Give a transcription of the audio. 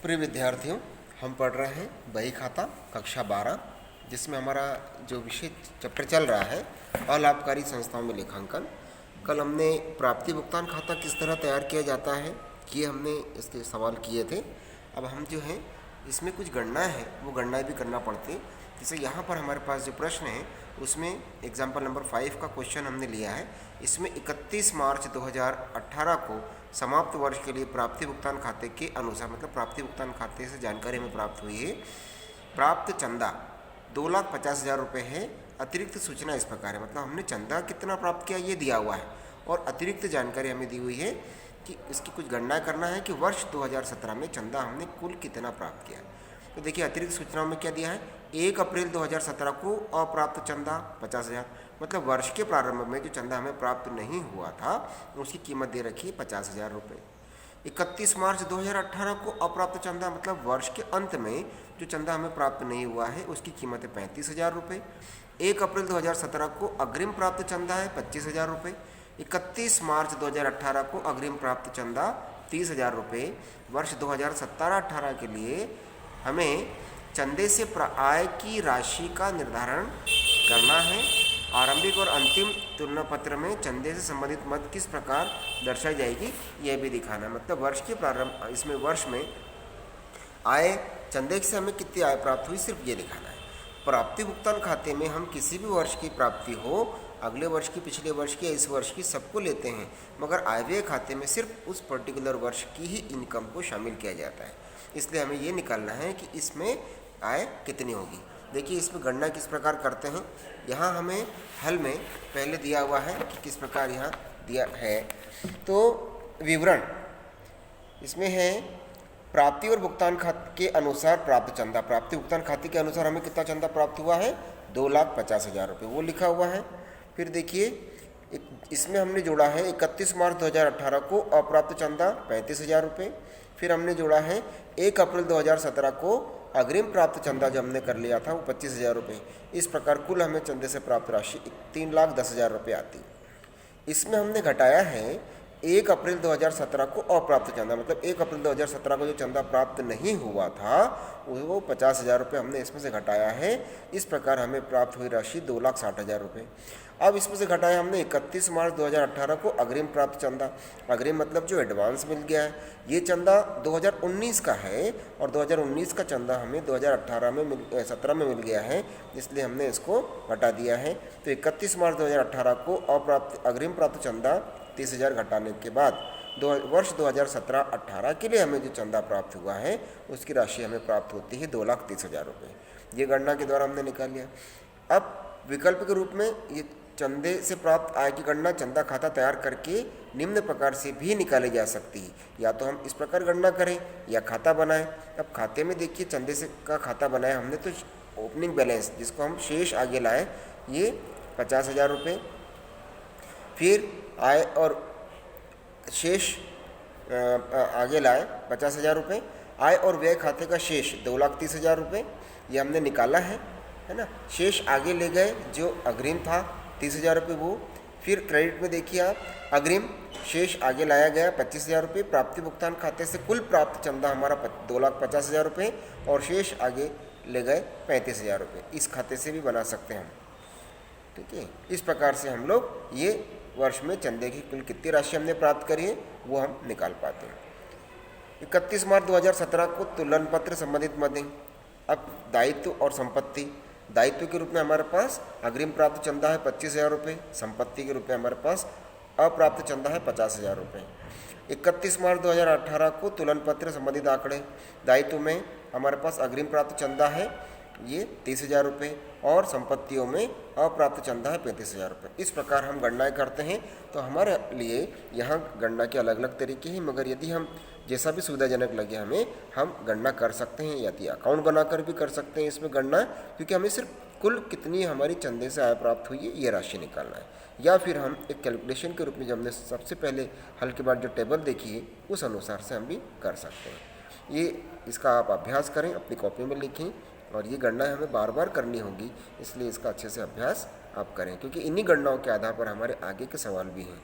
प्रिय विद्यार्थियों, हम पढ़ रहे हैं बही खाता कक्षा 12, जिसमें हमारा जो विषय चैप्टर चल रहा है अलाभकारी संस्थाओं में लेखांकन। कल हमने प्राप्ति भुगतान खाता किस तरह तैयार किया जाता है ये हमने इसके सवाल किए थे। अब हम जो है इसमें कुछ गणना है वो गणना भी करना पड़ती है। जैसे यहाँ पर हमारे पास जो प्रश्न है उसमें एग्जाम्पल नंबर 5 का क्वेश्चन हमने लिया है। इसमें 31 मार्च 2018 को समाप्त वर्ष के लिए प्राप्ति भुगतान खाते के अनुसार, मतलब प्राप्ति भुगतान खाते से जानकारी हमें प्राप्त हुई है। प्राप्त चंदा 2,50,000 रुपये है। अतिरिक्त सूचना इस प्रकार है, मतलब हमने चंदा कितना प्राप्त किया ये दिया हुआ है और अतिरिक्त जानकारी हमें दी हुई है कि इसकी कुछ गणना करना है कि वर्ष 2017 में चंदा हमने कुल कितना प्राप्त किया। तो देखिए अतिरिक्त सूचनाओं में क्या दिया है, 1 अप्रैल 2017 को अप्राप्त चंदा 50,000, मतलब वर्ष के प्रारंभ में जो चंदा हमें प्राप्त नहीं हुआ था उसकी कीमत दे रखी है 50,000 रुपये। 31 मार्च 2018 को अप्राप्त चंदा, मतलब वर्ष के अंत में जो चंदा हमें प्राप्त नहीं हुआ है उसकी कीमत है 35,000 रुपये। 1 अप्रैल 2017 को अग्रिम प्राप्त चंदा है 25,000 रुपये। 31 मार्च 2018 को अग्रिम प्राप्त चंदा 30,000 रुपये। वर्ष 2017-18 के लिए हमें चंदे से आय की राशि का निर्धारण करना है। आरंभिक और अंतिम तुलना पत्र में चंदे से संबंधित मद किस प्रकार दर्शाई जाएगी यह भी दिखाना है। मतलब वर्ष के प्रारंभ, इसमें वर्ष में आय चंदे से हमें कितनी आय प्राप्त हुई सिर्फ ये दिखाना है। प्राप्ति भुगतान खाते में हम किसी भी वर्ष की प्राप्ति हो, अगले वर्ष की, पिछले वर्ष की या इस वर्ष की, सबको लेते हैं, मगर आयव्यय खाते में सिर्फ उस पर्टिकुलर वर्ष की ही इनकम को शामिल किया जाता है। इसलिए हमें ये निकालना है कि इसमें आय कितनी होगी। देखिए इसमें गणना किस प्रकार करते हैं। यहाँ हमें हल में पहले दिया हुआ है कि किस प्रकार यहाँ दिया है। तो विवरण इसमें है, प्राप्ति और भुगतान खाते के अनुसार प्राप्त चंदा। प्राप्ति भुगतान खाते के अनुसार हमें कितना चंदा प्राप्त हुआ है, 2,50,000 रुपये, वो लिखा हुआ है। फिर देखिए इसमें हमने जोड़ा है 31 मार्च 2018 को अप्राप्त चंदा 35,000 रुपये। फिर हमने जोड़ा है 1 अप्रैल 2017 को अग्रिम प्राप्त चंदा जो हमने कर लिया था वो 25,000 रुपये। इस प्रकार कुल हमें चंदे से प्राप्त राशि 3,10,000 रुपये आती। इसमें हमने घटाया है 1 अप्रैल 2017 को अप्राप्त चंदा, मतलब 1 अप्रैल 2017 को जो चंदा प्राप्त नहीं हुआ था वो 50,000 रुपये हमने इसमें से घटाया है। इस प्रकार हमें प्राप्त हुई राशि 2,60,000 रुपये। अब इसमें से घटाया हमने 31 मार्च 2018 को अग्रिम प्राप्त चंदा। अग्रिम मतलब जो एडवांस मिल गया है, ये चंदा 2019 का है और 2019 का चंदा हमें 2017 में मिल गया है, इसलिए हमने इसको घटा दिया है। तो 31 मार्च 2018 को अग्रिम प्राप्त चंदा 30,000 घटाने के बाद वर्ष 2017-18 के लिए हमें जो चंदा प्राप्त हुआ है उसकी राशि हमें प्राप्त होती है 2,30,000 रुपये। ये गणना के द्वारा हमने निकाल लिया। अब विकल्प के रूप में ये चंदे से प्राप्त आय की गणना चंदा खाता तैयार करके निम्न प्रकार से भी निकाली जा सकती है। या तो हम इस प्रकार गणना करें या खाता बनाएं। अब खाते में देखिए चंदे से का खाता बनाया हमने, तो ओपनिंग बैलेंस जिसको हम शेष आगे लाए ये 50,000 रुपये। फिर आय और शेष आगे लाए 50,000 रुपये। आय और व्यय खाते का शेष 2,30,000 रुपये ये हमने निकाला है ना। शेष आगे ले गए जो अग्रिम था 30,000 रुपये वो। फिर क्रेडिट में देखिए आप, अग्रिम शेष आगे लाया गया 25,000 रुपये। प्राप्ति भुगतान खाते से कुल प्राप्त चंदा हमारा 2,50,000 रुपये और शेष आगे ले गए 35,000 रुपये। इस खाते से भी बना सकते हैं हम, ठीक है। इस प्रकार से हम लोग ये वर्ष में चंदे की कुल कितनी राशि हमने प्राप्त करी है वो हम निकाल पाते हैं। 31 मार्च 2017 को तुलन पत्र संबंधित मदें। अब दायित्व और संपत्ति। दायित्व के रूप में हमारे पास अग्रिम प्राप्त चंदा है 25,000 रुपये। संपत्ति के रूप में हमारे पास अप्राप्त चंदा है 50,000 रुपये। 31 मार्च 2018 को तुलन पत्र संबंधित आंकड़े। दायित्व में हमारे पास अग्रिम प्राप्त चंदा है ये 30,000 रुपये और संपत्तियों में अप्राप्त चंदा है 35,000 रुपये। इस प्रकार हम गणनाएं करते हैं। तो हमारे लिए यहाँ गणना के अलग अलग तरीके हैं, मगर यदि हम जैसा भी सुविधाजनक लगे हमें, हम गणना कर सकते हैं। यदि अकाउंट बनाकर भी कर सकते हैं इसमें गणना, क्योंकि हमें सिर्फ कुल कितनी हमारी चंदे से आय प्राप्त हुई है ये राशि निकालना है। या फिर हम एक कैलकुलेशन के रूप में जब हमने सबसे पहले हल के बाद जो टेबल देखी है उस अनुसार से हम भी कर सकते हैं। ये इसका आप अभ्यास करें, अपनी कॉपी में लिखें और ये गणना हमें बार बार करनी होगी, इसलिए इसका अच्छे से अभ्यास आप करें, क्योंकि इन्हीं गणनाओं के आधार पर हमारे आगे के सवाल भी हैं।